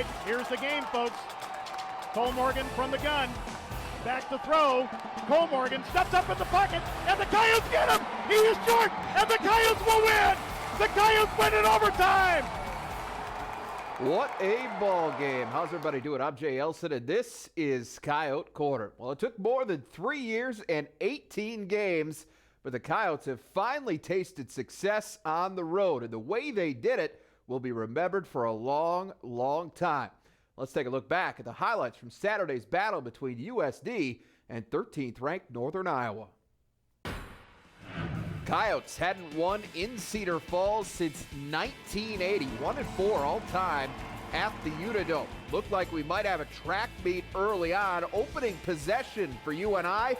right, here's the game, folks. Cole Morgan from the gun. Back to throw. Cole Morgan steps up in the pocket, and the Coyotes get him. He is short, and the Coyotes will win. The Coyotes win in overtime. What a ball game. How's everybody doing? I'm Jay Elsen, and this is Coyote Quarter. Well, it took more than 3 years and 18 games, but the Coyotes have finally tasted success on the road, and the way they did it will be remembered for a long, long time. Let's take a look back at the highlights from Saturday's battle between USD and 13th-ranked Northern Iowa. Coyotes hadn't won in Cedar Falls since 1980, 1-4 all-time at the Unidome. Looked like we might have a track meet early on. Opening possession for UNI,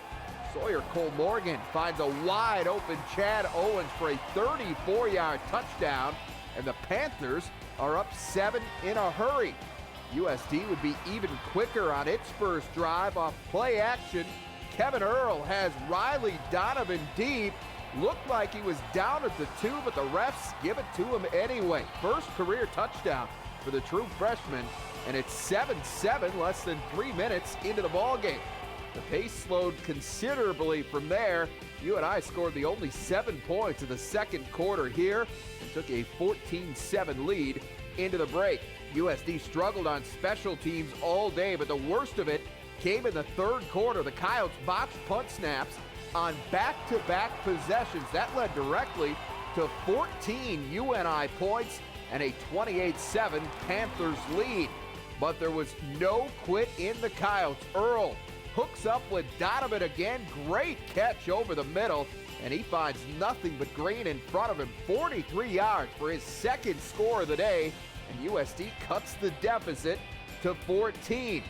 Sawyer Cole Morgan finds a wide-open Chad Owens for a 34-yard touchdown, and the Panthers are up 7 in a hurry. USD would be even quicker on its first drive off play action. Kevin Earl has Riley Donovan deep. Looked like he was down at the 2, but the refs give it to him anyway. First career touchdown for the true freshman, and it's 7-7 less than 3 minutes into the ballgame. The pace slowed considerably from there. UNI scored the only 7 points in the second quarter here and took a 14-7 lead into the break. USD struggled on special teams all day, but the worst of it came in the third quarter. The Coyotes botched punt snaps on back-to-back possessions. That led directly to 14 UNI points and a 28-7 Panthers lead. But there was no quit in the Coyotes. Earl hooks up with Donovan again. Great catch over the middle, and he finds nothing but green in front of him. 43 yards for his second score of the day, and USD cuts the deficit to 14.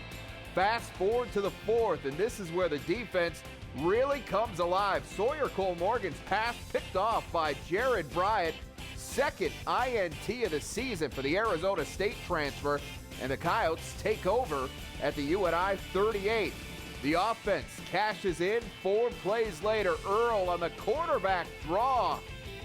Fast forward to the fourth, and this is where the defense really comes alive. Sawyer Cole Morgan's pass picked off by Jared Bryant. Second INT of the season for the Arizona State transfer, and the Coyotes take over at the UNI 38. The offense cashes in 4 plays later. Earl on the quarterback draw.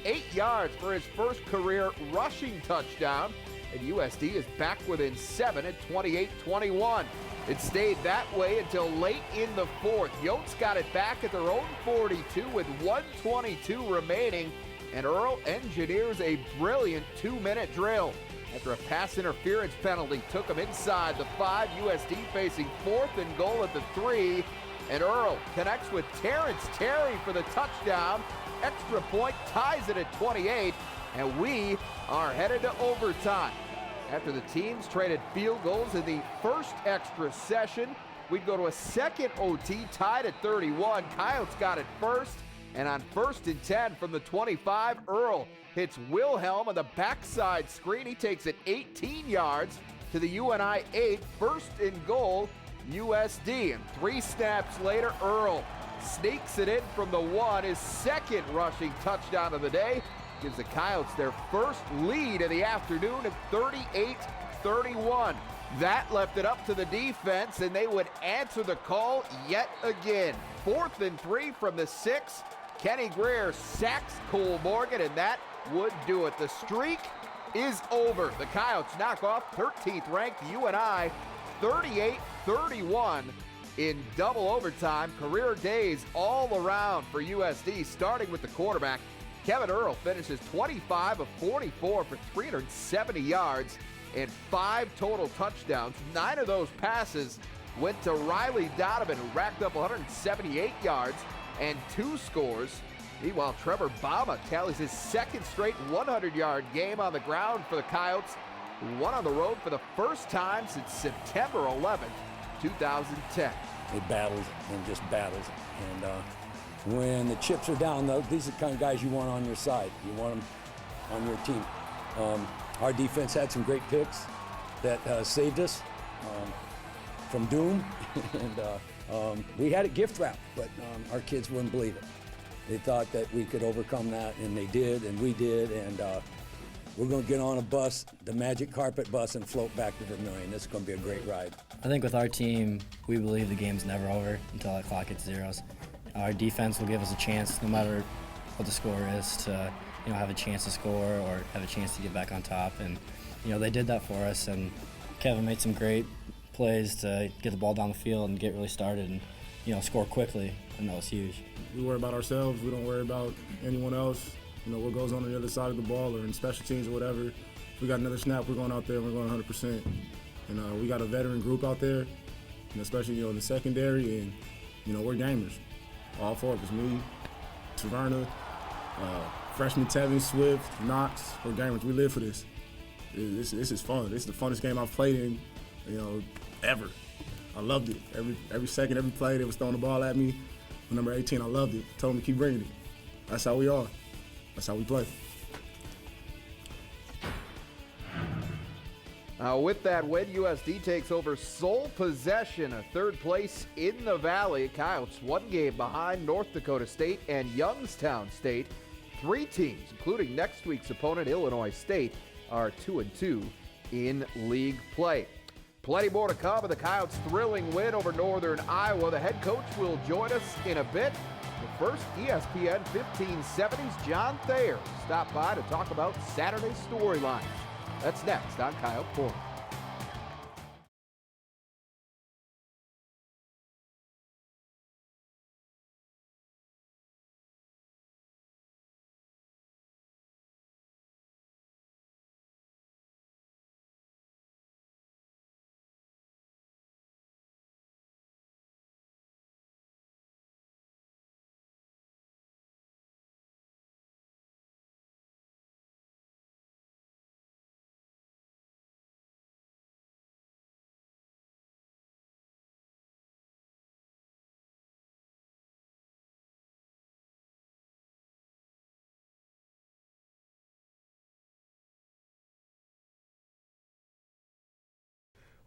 8 yards for his first career rushing touchdown, and USD is back within 7 at 28-21. It stayed that way until late in the fourth. Yotes got it back at their own 42 with 1:22 remaining, and Earl engineers a brilliant 2-minute drill. After a pass interference penalty took him inside the 5, USD facing 4th and goal at the 3, and Earl connects with Terrence Terry for the touchdown. Extra point ties it at 28, and we are headed to overtime. After the teams traded field goals in the first extra session, we'd go to a second OT tied at 31. Coyotes got it first, and on 1st and 10 from the 25, Earl hits Wilhelm on the backside screen. He takes it 18 yards to the UNI 8, 1st and goal, USD. And 3 snaps later, Earl sneaks it in from the 1, his second rushing touchdown of the day. Gives the Coyotes their first lead of the afternoon at 38-31. That left it up to the defense, and they would answer the call yet again. 4th and 3 from the 6. Kenny Greer sacks Cole Morgan, and that would do it. The streak is over. The Coyotes knock off 13th-ranked UNI 38-31 in double overtime. Career days all around for USD, starting with the quarterback. Kevin Earl finishes 25 of 44 for 370 yards and 5 total touchdowns. 9 of those passes went to Riley Donovan, who racked up 178 yards and 2 scores. Meanwhile, Trevor Bama tallies his second straight 100-yard game on the ground for the Coyotes, who won on the road for the first time since September 11th, 2010. They battled and just battled. And when the chips are down, these are the kind of guys you want on your side. You want them on your team. Our defense had some great picks that saved us from doom. And we had it gift wrapped, but our kids wouldn't believe it. They thought that we could overcome that, and they did, and we did. And we're going to get on a bus, the magic carpet bus, and float back to Vermillion. This is going to be a great ride. I think with our team, we believe the game's never over until that clock hits zeros. Our defense will give us a chance, no matter what the score is, to have a chance to score or have a chance to get back on top. And they did that for us. And Kevin made some great plays to get the ball down the field and get really started and, score quickly, and that was huge. We worry about ourselves. We don't worry about anyone else. What goes on the other side of the ball or in special teams or whatever. If we got another snap, we're going out there and we're going 100%. And we got a veteran group out there, and especially, in the secondary, and, we're gamers. All four of us, me, Taverna, freshman Tevin, Swift, Knox, we're gamers. We live for this. This is fun. This is the funnest game I've played in, ever. I loved it. Every second, every play, they was throwing the ball at me. With number 18, I loved it. Told them to keep bringing it. That's how we are. That's how we play. With that win, USD takes over sole possession of third place in the Valley. Coyotes one game behind North Dakota State and Youngstown State. Three teams, including next week's opponent, Illinois State, are 2-2 in league play. Plenty more to come with the Coyotes' thrilling win over Northern Iowa. The head coach will join us in a bit. But first, ESPN 1570's John Thayer stopped by to talk about Saturday's storylines. That's next on Coyote Corner.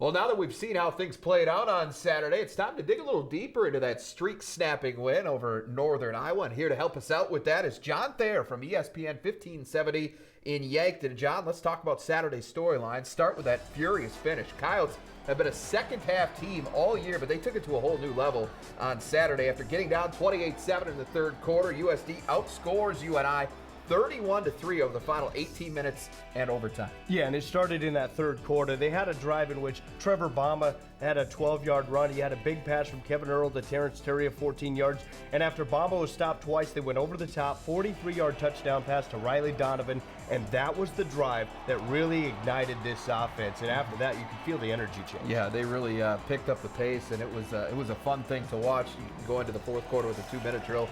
Well, now that we've seen how things played out on Saturday, it's time to dig a little deeper into that streak-snapping win over Northern Iowa. And here to help us out with that is John Thayer from ESPN 1570 in Yankton. John, let's talk about Saturday's storyline. Start with that furious finish. Coyotes have been a second-half team all year, but they took it to a whole new level on Saturday. After getting down 28-7 in the third quarter, USD outscores UNI 31-3 over the final 18 minutes and overtime. Yeah, and it started in that third quarter. They had a drive in which Trevor Bama had a 12-yard run. He had a big pass from Kevin Earl to Terrence Terry of 14 yards. And after Bama was stopped twice, they went over the top, 43-yard touchdown pass to Riley Donovan. And that was the drive that really ignited this offense. And after that, you could feel the energy change. Yeah, they really picked up the pace, and it was a fun thing to watch. You go into the fourth quarter with a 2-minute drill.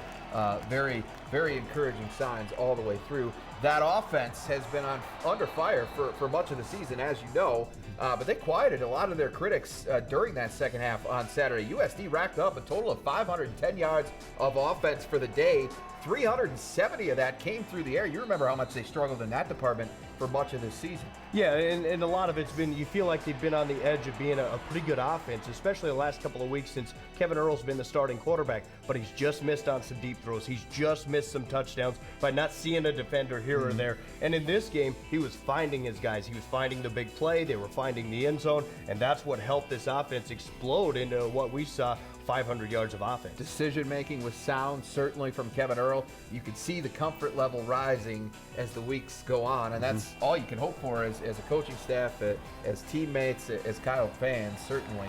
Very, very encouraging signs all the way through. That offense has been under fire for much of the season, as you know, but they quieted a lot of their critics during that second half on Saturday. USD racked up a total of 510 yards of offense for the day. 370 of that came through the air. You remember how much they struggled in that department for much of this season. Yeah, and a lot of it's been, you feel like they've been on the edge of being a pretty good offense, especially the last couple of weeks since Kevin Earl's been the starting quarterback, but he's just missed on some deep throws. He's just missed some touchdowns by not seeing a defender here or there. And in this game, he was finding his guys. He was finding the big play. They were finding the end zone, and that's what helped this offense explode into what we saw, 500 yards of offense. Decision-making was sound, certainly from Kevin Earl. You could see the comfort level rising as the weeks go on, and that's all you can hope for as a coaching staff, as teammates, as Coyote fans, certainly.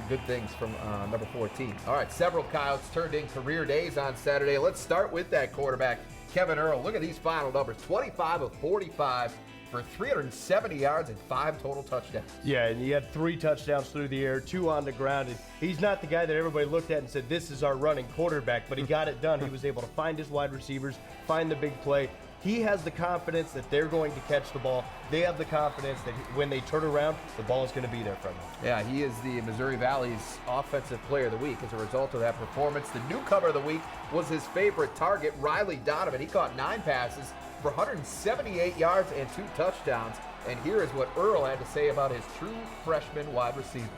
Good things from number 14. All right, several Coyotes turned in career days on Saturday. Let's start with that quarterback, Kevin Earl. Look at these final numbers, 25 of 45. For 370 yards and 5 total touchdowns. Yeah, and he had 3 touchdowns through the air, 2 on the ground. And he's not the guy that everybody looked at and said, this is our running quarterback, but he got it done. He was able to find his wide receivers, find the big play. He has the confidence that they're going to catch the ball. They have the confidence that when they turn around, the ball is going to be there from him. Yeah, he is the Missouri Valley's Offensive Player of the Week as a result of that performance. The newcomer of the week was his favorite target, Riley Donovan. He caught 9 passes for 178 yards and 2 touchdowns. And here is what Earl had to say about his true freshman wide receiver.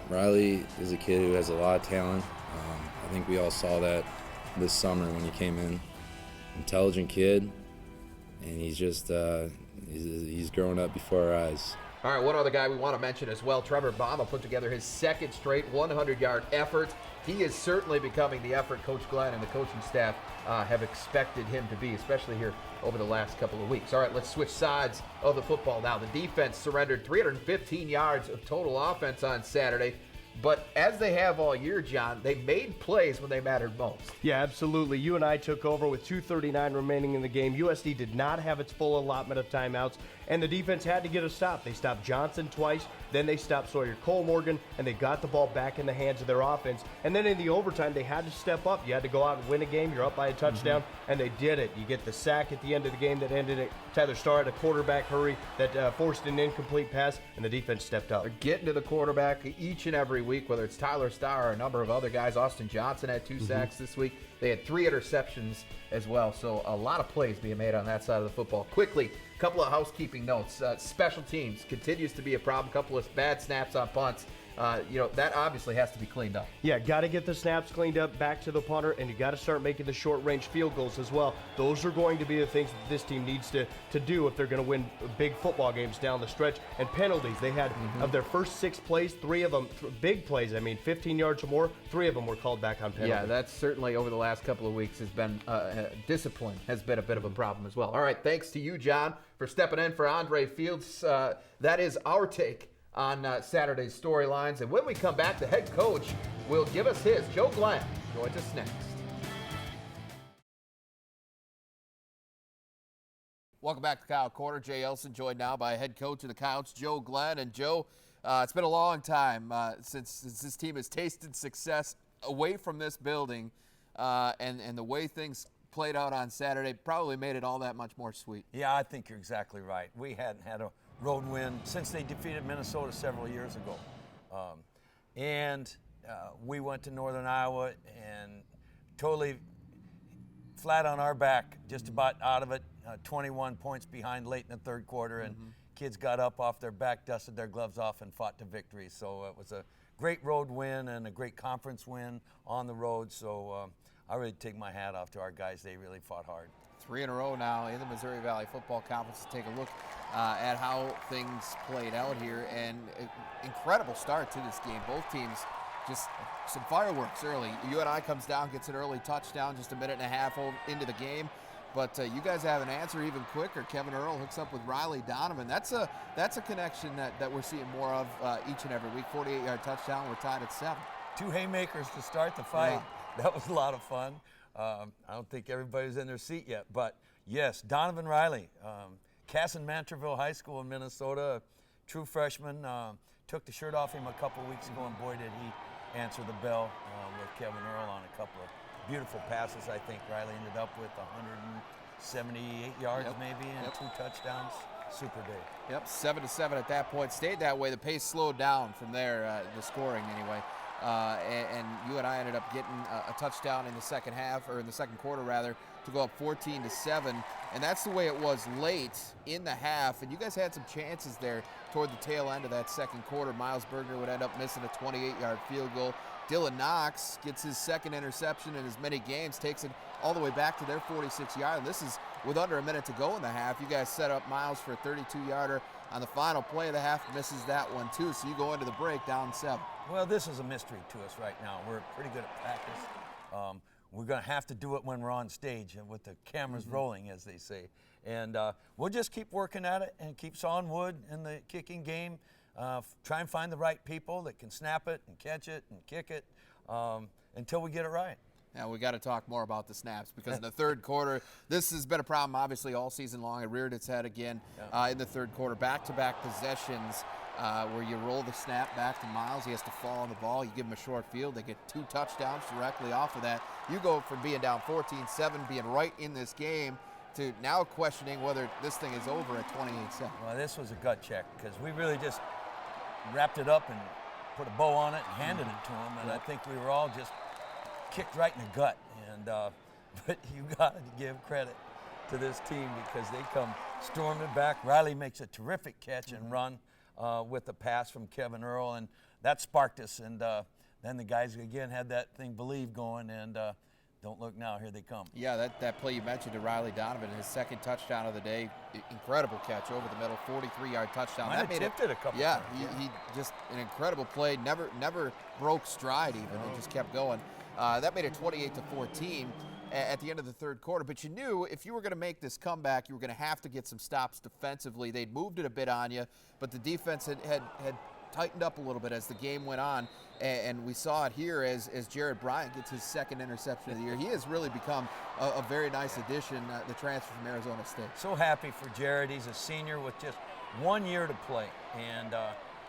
Riley is a kid who has a lot of talent. I think we all saw that this summer when he came in. Intelligent kid, and he's just he's growing up before our eyes. All right, one other guy we want to mention as well, Trevor Bama put together his second straight 100-yard effort. He is certainly becoming the effort Coach Glenn and the coaching staff have expected him to be, especially here over the last couple of weeks. All right, let's switch sides of the football now. The defense surrendered 315 yards of total offense on Saturday. But as they have all year, John, they made plays when they mattered most. Yeah, absolutely. You and I took over with 2:39 remaining in the game. USD did not have its full allotment of timeouts, and the defense had to get a stop. They stopped Johnson twice, then they stopped Sawyer Cole-Morgan, and they got the ball back in the hands of their offense. And then in the overtime, they had to step up. You had to go out and win a game. You're up by a touchdown, and they did it. You get the sack at the end of the game that ended it. Tyler Starr had a quarterback hurry that forced an incomplete pass, and the defense stepped up. They're getting to the quarterback each and every week, whether it's Tyler Starr or a number of other guys. Austin Johnson had 2 sacks this week. They had 3 interceptions as well, so a lot of plays being made on that side of the football. Quickly, a couple of housekeeping notes. Special teams continues to be a problem. A couple of bad snaps on punts. That obviously has to be cleaned up. Yeah, got to get the snaps cleaned up, back to the punter, and you got to start making the short-range field goals as well. Those are going to be the things that this team needs to do if they're going to win big football games down the stretch. And penalties, they had, of their first 6 plays, 3 of them, big plays, 15 yards or more, 3 of them were called back on penalty. Yeah, that's certainly over the last couple of weeks has been, discipline has been a bit of a problem as well. All right, thanks to you, John, for stepping in for Andre Fields. That is our take on Saturday's storylines. And when we come back, the head coach will give us his. Joe Glenn joins us next. Welcome back to Kyle Corner. Jay Elsen joined now by head coach of the Coyotes, Joe Glenn. And Joe, it's been a long time since this team has tasted success away from this building, and the way things played out on Saturday probably made it all that much more sweet. Yeah, I think you're exactly right. We hadn't had a road win since they defeated Minnesota several years ago. We went to Northern Iowa and totally flat on our back, just about out of it, 21 points behind late in the third quarter, and kids got up off their back, dusted their gloves off, and fought to victory. So it was a great road win and a great conference win on the road. So I really take my hat off to our guys. They really fought hard. 3 in a row now in the Missouri Valley Football Conference to take a look at how things played out here. And incredible start to this game. Both teams just some fireworks early. UNI comes down, gets an early touchdown just a minute and a half into the game. But you guys have an answer even quicker. Kevin Earl hooks up with Riley Donovan. That's a connection that we're seeing more of each and every week. 48-yard touchdown. We're tied at 7. 2 haymakers to start the fight. Yeah. That was a lot of fun. I don't think everybody's in their seat yet, but yes, Donovan Riley, Casson Manterville High School in Minnesota, true freshman, took the shirt off him a couple weeks ago, and boy did he answer the bell with Kevin Earl on a couple of beautiful passes. I think Riley ended up with 178 yards maybe and 2 touchdowns. Super day. Yep, 7-7 at that point. Stayed that way. The pace slowed down from there, the scoring anyway. And you and I ended up getting a touchdown in the second half, or in the second quarter rather, to go up 14-7. And that's the way it was late in the half. And you guys had some chances there toward the tail end of that second quarter. Miles Bergner would end up missing a 28-yard field goal. Dylan Knox gets his second interception in as many games, takes it all the way back to their 46-yard. And this is with under a minute to go in the half. You guys set up Miles for a 32-yarder on the final play of the half, misses that one too. So you go into the break down 7. Well, this is a mystery to us right now. We're pretty good at practice. We're going to have to do it when we're on stage and with the cameras rolling, as they say. And we'll just keep working at it and keep sawing wood in the kicking game. Try and find the right people that can snap it and catch it and kick it until we get it right. Now, we got to talk more about the snaps, because in the third quarter, this has been a problem obviously all season long. It reared its head again in the third quarter. Back-to-back possessions where you roll the snap back to Miles. He has to fall on the ball. You give him a short field. They get 2 touchdowns directly off of that. You go from being down 14-7, being right in this game, to now questioning whether this thing is over at 28-7. Well, this was a gut check, because we really just wrapped it up and put a bow on it and handed it to him. And I think we were all just kicked right in the gut. And but you got to give credit to this team, because they come storming back. Riley makes a terrific catch and run with the pass from Kevin Earl, and that sparked us. And then the guys again had that thing believe going, and Don't look now. Here they come. Yeah, that play you mentioned to Riley Donovan, his second touchdown of the day, incredible catch over the middle, 43-yard touchdown. Might That have made tipped it a couple Yeah, times. he just an incredible play. Never broke stride even. It just kept going. That made it 28-14 at the end of the third quarter. But you knew if you were going to make this comeback, you were going to have to get some stops defensively. They'd moved it a bit on you, but the defense had tightened up a little bit as the game went on, and we saw it here as Jared Bryant gets his second interception of the year. He has really become a very nice addition, the transfer from Arizona State. So happy for Jared. He's a senior with just 1 year to play, and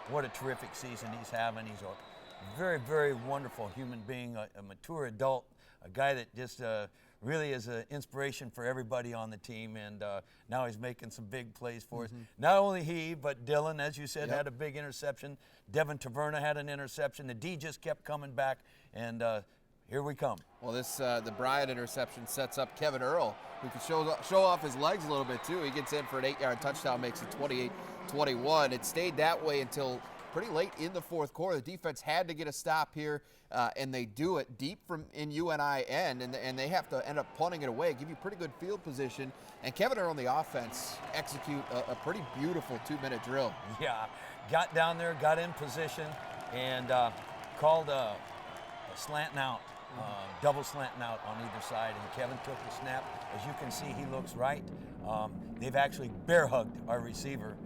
what a terrific season he's having. He's a very, very wonderful human being, a mature adult, a guy that just really is an inspiration for everybody on the team, and now he's making some big plays for us. Not only he, but Dylan, as you said, had a big interception. Devin Taverna had an interception. The D just kept coming back, and here we come. Well, the Bryant interception sets up Kevin Earl, who can show off his legs a little bit too. He gets in for an 8-yard touchdown, makes it 28-21. It stayed that way until pretty late in the fourth quarter. The defense had to get a stop here, and they do it deep in UNI end, and they have to end up punting it away, give you pretty good field position. And Kevin Earl on the offense execute a pretty beautiful 2-minute drill. Yeah, got down there, got in position, and called a slanting out, double slanting out on either side. And Kevin took the snap. As you can see, he looks right. They've actually bear hugged our receiver.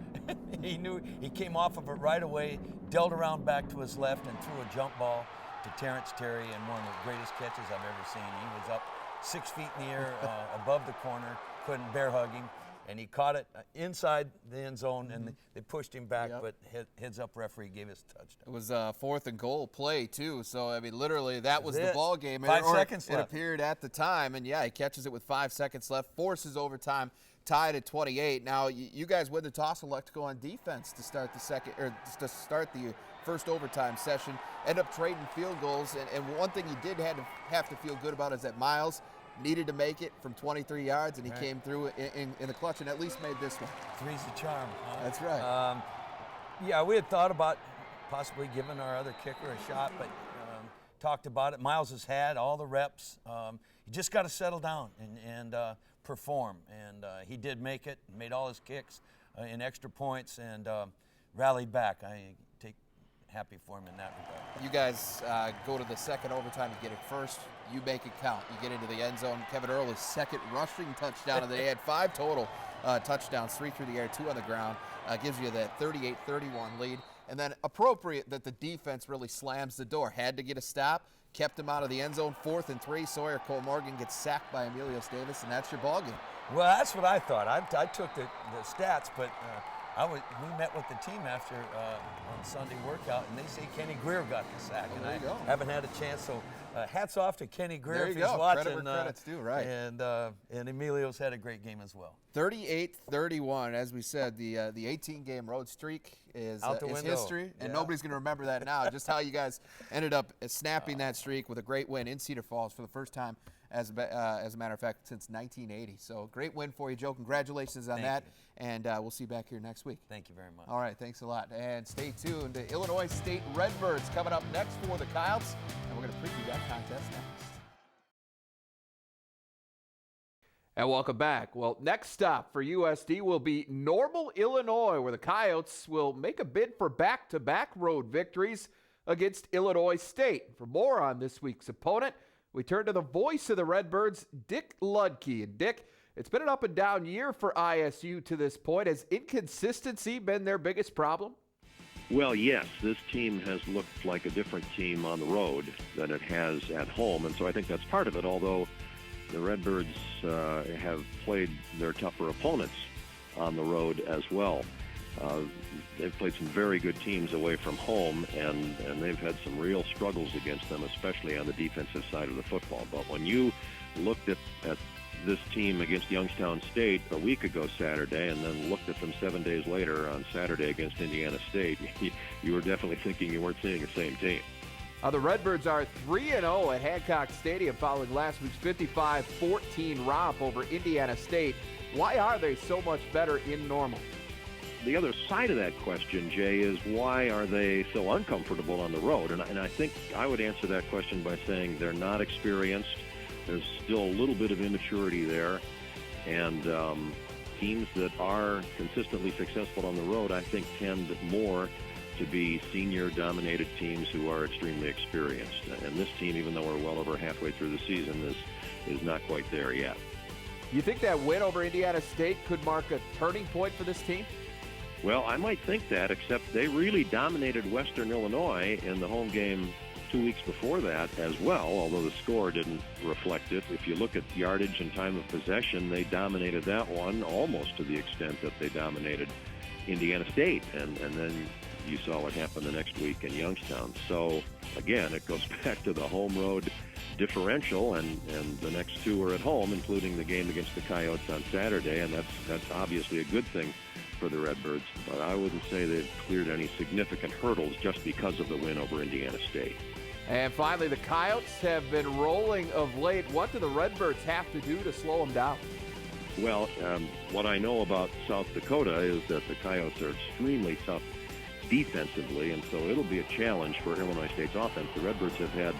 He knew he came off of it right away, dealt around back to his left, and threw a jump ball to Terrence Terry, and one of the greatest catches I've ever seen. He was up 6 feet in the air above the corner, couldn't bear hug him, and he caught it inside the end zone, and they pushed him back, but heads up referee gave us a touchdown. It was a 4th and goal play too, so I mean literally that was the ball game. 5 seconds it left. appeared at the time, and yeah, he catches it with 5 seconds left, forces overtime, tied at 28. Now you guys win the toss, elect to go on defense to start the first overtime session. End up trading field goals, and one thing you did have to feel good about is that Miles needed to make it from 23 yards, and he came through in the clutch and at least made this one. Three's the charm. Huh? That's right. Yeah, we had thought about possibly giving our other kicker a shot, but talked about it. Miles has had all the reps. He just got to settle down and perform, and he did make it, made all his kicks in extra points, and rallied back. I take happy for him in that regard. You guys go to the second overtime, you get it first, you make it count. You get into the end zone. Kevin Earl, his second rushing touchdown of the day, had 5 total touchdowns, 3 through the air, 2 on the ground. Gives you that 38-31 lead. And then appropriate that the defense really slams the door. Had to get a stop, kept him out of the end zone. 4th and 3, Sawyer Cole Morgan gets sacked by Emilios Davis, and that's your ball game. Well, that's what I thought. I took the stats, but we met with the team after on Sunday workout, and they say Kenny Greer got the sack, and I haven't had a chance. So hats off to Kenny Greer if he's watching. Credit where credit's due, right? And Emilio's had a great game as well. 38-31, as we said, the 18-game road streak is history, and nobody's going to remember that now. Just how you guys ended up snapping that streak with a great win in Cedar Falls for the first time, as a matter of fact, since 1980. So great win for you, Joe. Congratulations on that, and we'll see you back here next week. Thank you very much. All right, thanks a lot. And stay tuned. The Illinois State Redbirds coming up next for the Coyotes, and we're going to preview that contest next. And welcome back. Well, next stop for USD will be Normal, Illinois, where the Coyotes will make a bid for back-to-back road victories against Illinois State. For more on this week's opponent, we turn to the voice of the Redbirds, Dick Ludke. And Dick, it's been an up-and-down year for ISU to this point. Has inconsistency been their biggest problem? Well, yes. This team has looked like a different team on the road than it has at home, and so I think that's part of it, although the Redbirds have played their tougher opponents on the road as well. They've played some very good teams away from home, and they've had some real struggles against them, especially on the defensive side of the football. But when you looked at this team against Youngstown State a week ago Saturday, and then looked at them 7 days later on Saturday against Indiana State, you were definitely thinking you weren't seeing the same team. The Redbirds are 3-0 at Hancock Stadium following last week's 55-14 romp over Indiana State. Why are they so much better in Normal? The other side of that question, Jay, is why are they so uncomfortable on the road? And I think I would answer that question by saying they're not experienced. There's still a little bit of immaturity there, and teams that are consistently successful on the road, I think, tend more to be senior-dominated teams who are extremely experienced. And this team, even though we're well over halfway through the season, is not quite there yet. You think that win over Indiana State could mark a turning point for this team? Well, I might think that, except they really dominated Western Illinois in the home game 2 weeks before that as well, although the score didn't reflect it. If you look at yardage and time of possession, they dominated that one almost to the extent that they dominated Indiana State. And then you saw what happened the next week in Youngstown. So, again, it goes back to the home-road differential, and the next two are at home, including the game against the Coyotes on Saturday, and that's obviously a good thing for the Redbirds. But I wouldn't say they've cleared any significant hurdles just because of the win over Indiana State. And finally, the Coyotes have been rolling of late. What do the Redbirds have to do to slow them down? Well, what I know about South Dakota is that the Coyotes are extremely tough defensively, and so it'll be a challenge for Illinois State's offense. The Redbirds have had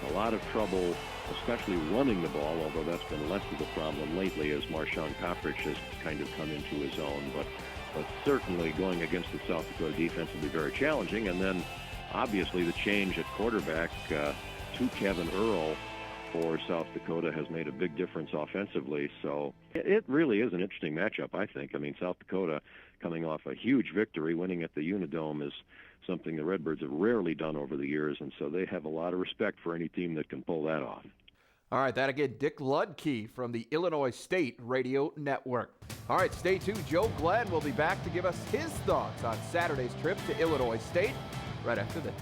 a lot of trouble, especially running the ball, although that's been less of a problem lately as Marshawn Koprich has kind of come into his own. But certainly going against the South Dakota defense will be very challenging. And then obviously the change at quarterback to Kevin Earl for South Dakota has made a big difference offensively. So it really is an interesting matchup, I think. I mean, South Dakota coming off a huge victory, winning at the Unidome, is something the Redbirds have rarely done over the years, and so they have a lot of respect for any team that can pull that off. All right, that again, Dick Ludke from the Illinois State Radio Network. All right, stay tuned. Joe Glenn will be back to give us his thoughts on Saturday's trip to Illinois State right after this.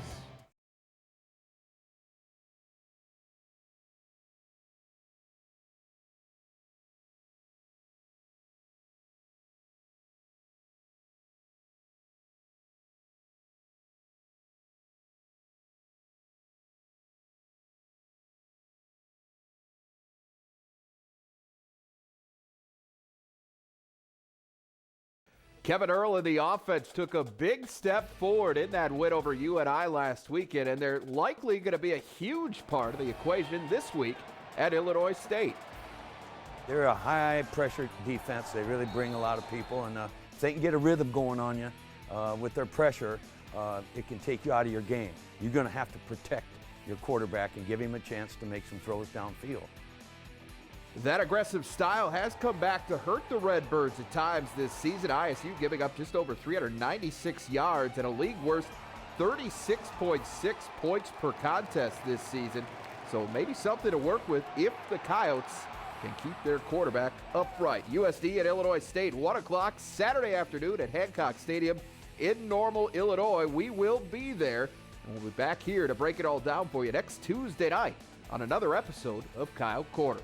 Kevin Earl in the offense took a big step forward in that win over UNI last weekend, and they're likely going to be a huge part of the equation this week at Illinois State. They're a high-pressure defense. They really bring a lot of people, and if they can get a rhythm going on you with their pressure, it can take you out of your game. You're going to have to protect your quarterback and give him a chance to make some throws downfield. That aggressive style has come back to hurt the Redbirds at times this season. ISU giving up just over 396 yards and a league-worst 36.6 points per contest this season. So maybe something to work with if the Coyotes can keep their quarterback upright. USD at Illinois State, 1 o'clock Saturday afternoon at Hancock Stadium in Normal, Illinois. We will be there, and we'll be back here to break it all down for you next Tuesday night on another episode of Kyle Quarters.